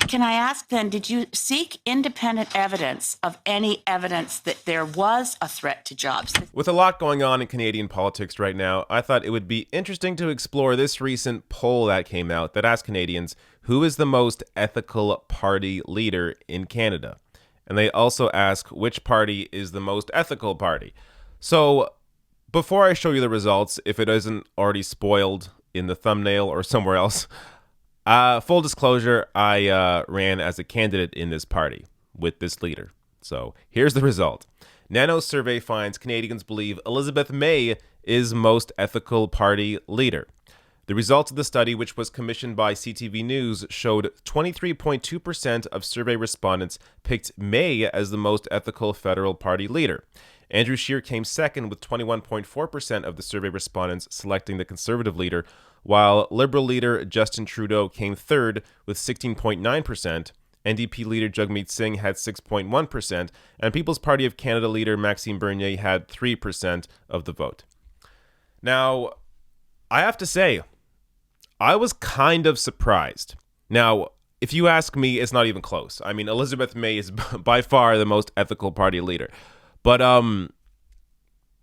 Can I ask then, did you seek independent evidence of any evidence that there was a threat to jobs? With a lot going on in Canadian politics right now, I thought it would be interesting to explore this recent poll that came out that asked Canadians who is the most ethical party leader in Canada. And they also ask which party is the most ethical party. So before I show you the results, if it isn't already spoiled in the thumbnail or somewhere else, full disclosure, I ran as a candidate in this party with this leader. So here's the result. Nanos survey finds Canadians believe Elizabeth May is most ethical party leader. The results of the study, which was commissioned by CTV News, showed 23.2% of survey respondents picked May as the most ethical federal party leader. Andrew Scheer came second with 21.4% of the survey respondents selecting the Conservative leader, while Liberal leader Justin Trudeau came third with 16.9%. NDP leader Jagmeet Singh had 6.1%, and People's Party of Canada leader Maxime Bernier had 3% of the vote. Now, I have to say, I was kind of surprised. Now, if you ask me, it's not even close. I mean, Elizabeth May is by far the most ethical party leader. But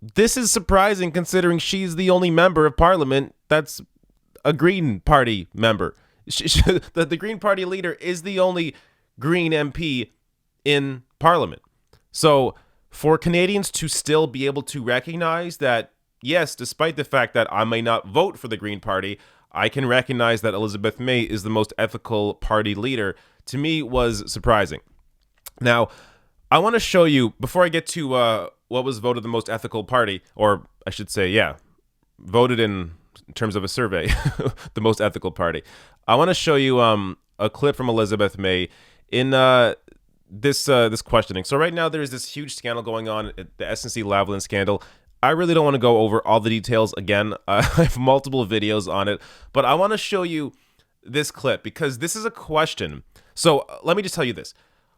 this is surprising considering she's the only member of parliament that's a Green Party member. The Green Party leader is the only Green MP in Parliament. So for Canadians to still be able to recognize that, yes, despite the fact that I may not vote for the Green Party, I can recognize that Elizabeth May is the most ethical party leader, to me was surprising. Now, I want to show you, before I get to what was voted the most ethical party, or I should say, voted in terms of a survey, the most ethical party. I want to show you a clip from Elizabeth May in this questioning. So right now there is this huge scandal going on, the SNC-Lavalin scandal. I really don't want to go over all the details again. I have multiple videos on it, but I want to show you this clip because this is a question. So let me just tell you this.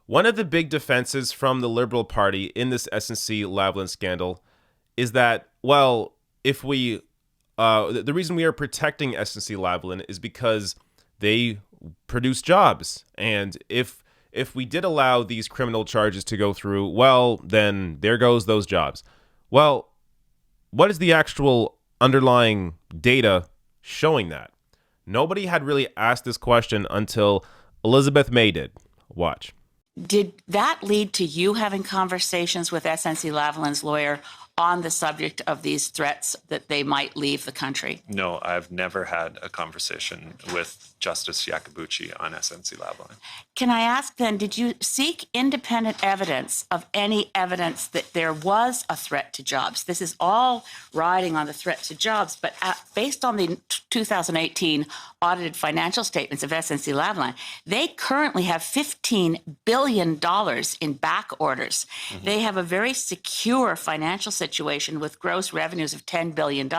One of the big defenses from the Liberal Party in this SNC-Lavalin scandal is that, well, if we the reason we are protecting SNC-Lavalin is because they produce jobs. And if we did allow these criminal charges to go through, well, then there goes those jobs. Well, what is the actual underlying data showing that? Nobody had really asked this question until Elizabeth May did. Watch. Did that lead to you having conversations with SNC-Lavalin's lawyer on the subject of these threats that they might leave the country? No, I've never had a conversation with Justice Iacobucci on SNC-Lavalin. Can I ask then, did you seek independent evidence of any evidence that there was a threat to jobs? This is all riding on the threat to jobs, but based on the 2018 audited financial statements of SNC-Lavalin, they currently have $15 billion in back orders. Mm-hmm. They have a very secure financial situation with gross revenues of $10 billion.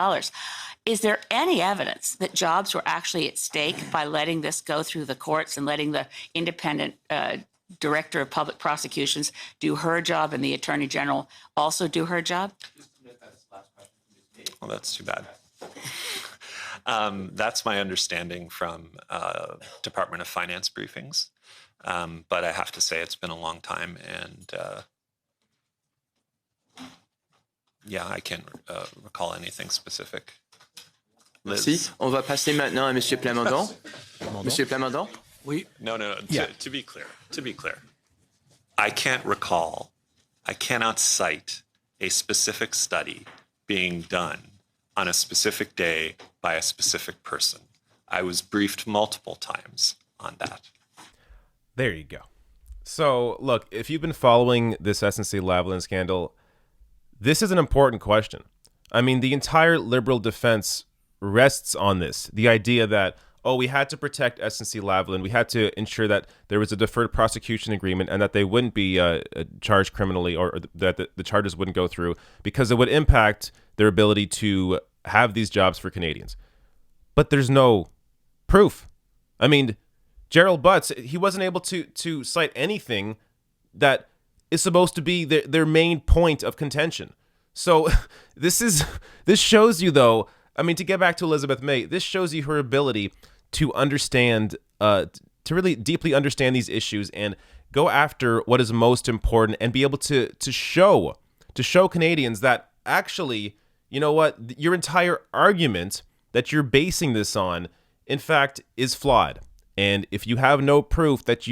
Is there any evidence that jobs were actually at stake by letting this go through the courts and letting the independent director of public prosecutions do her job and the attorney general also do her job? Well, that's too bad. That's my understanding from Department of Finance briefings. But I have to say it's been a long time and I can't recall anything specific. Liz? Merci. On va passer maintenant à Monsieur Plamondon. Monsieur Plamondon? Oui. No. To be clear, I can't recall, I cannot cite a specific study being done on a specific day by a specific person. I was briefed multiple times on that. There you go. So, look, if you've been following this SNC-Lavalin scandal, this is an important question. I mean, the entire Liberal defense rests on this. The idea that, we had to protect SNC-Lavalin. We had to ensure that there was a deferred prosecution agreement and that they wouldn't be charged criminally or that the charges wouldn't go through because it would impact their ability to have these jobs for Canadians. But there's no proof. I mean, Gerald Butts, he wasn't able to cite anything that is supposed to be their main point of contention. So this shows you, though, I mean, to get back to Elizabeth May, this shows you her ability to understand, to to really deeply understand these issues and go after what is most important and be able to show Canadians that actually, you know what, your entire argument that you're basing this on, in fact, is flawed. And if you have no proof that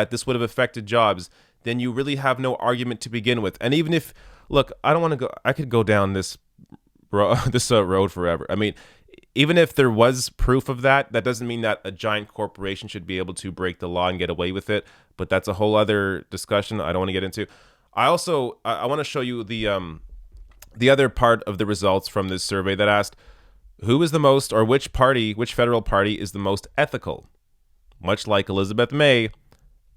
this would have affected jobs, then you really have no argument to begin with. And even if, look, I could go down this road forever. I mean, even if there was proof of that, that doesn't mean that a giant corporation should be able to break the law and get away with it. But that's a whole other discussion I don't want to get into. I want to show you the other part of the results from this survey that asked who is the most, or which federal party is the most ethical. Much like Elizabeth May,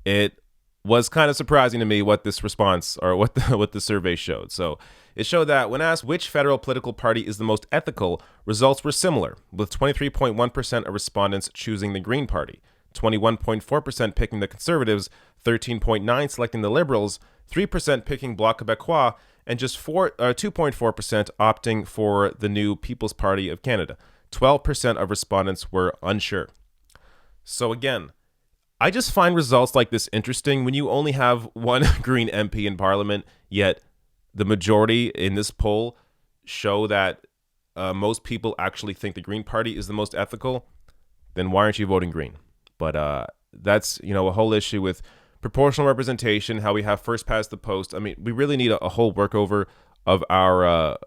it was kind of surprising to me what this response, or what the survey showed. So it showed that when asked which federal political party is the most ethical, results were similar, with 23.1% of respondents choosing the Green Party, 21.4% picking the Conservatives, 13.9% selecting the Liberals, 3% picking Bloc Québécois, and just 2.4% opting for the new People's Party of Canada. 12% of respondents were unsure. So again, I just find results like this interesting when you only have one Green MP in Parliament, yet the majority in this poll show that most people actually think the Green Party is the most ethical. Then why aren't you voting Green? But that's, a whole issue with proportional representation, how we have first past the post. I mean, we really need a whole workover of our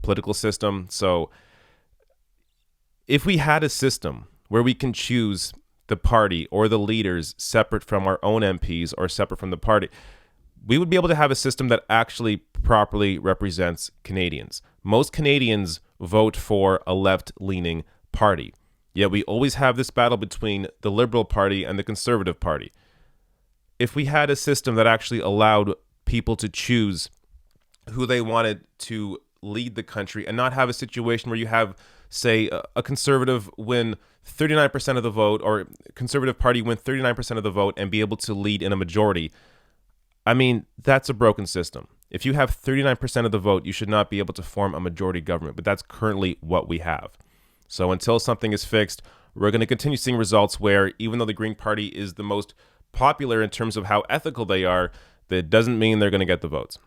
political system. So if we had a system where we can choose the party or the leaders separate from our own MPs or separate from the party, we would be able to have a system that actually properly represents Canadians. Most Canadians vote for a left-leaning party, yet we always have this battle between the Liberal Party and the Conservative Party. If we had a system that actually allowed people to choose who they wanted to lead the country and not have a situation where you have, say, a Conservative win 39% of the vote, or Conservative Party win 39% of the vote and be able to lead in a majority, I mean, that's a broken system. If you have 39% of the vote, you should not be able to form a majority government, but that's currently what we have. So until something is fixed, we're going to continue seeing results where even though the Green Party is the most popular in terms of how ethical they are, that doesn't mean they're going to get the votes.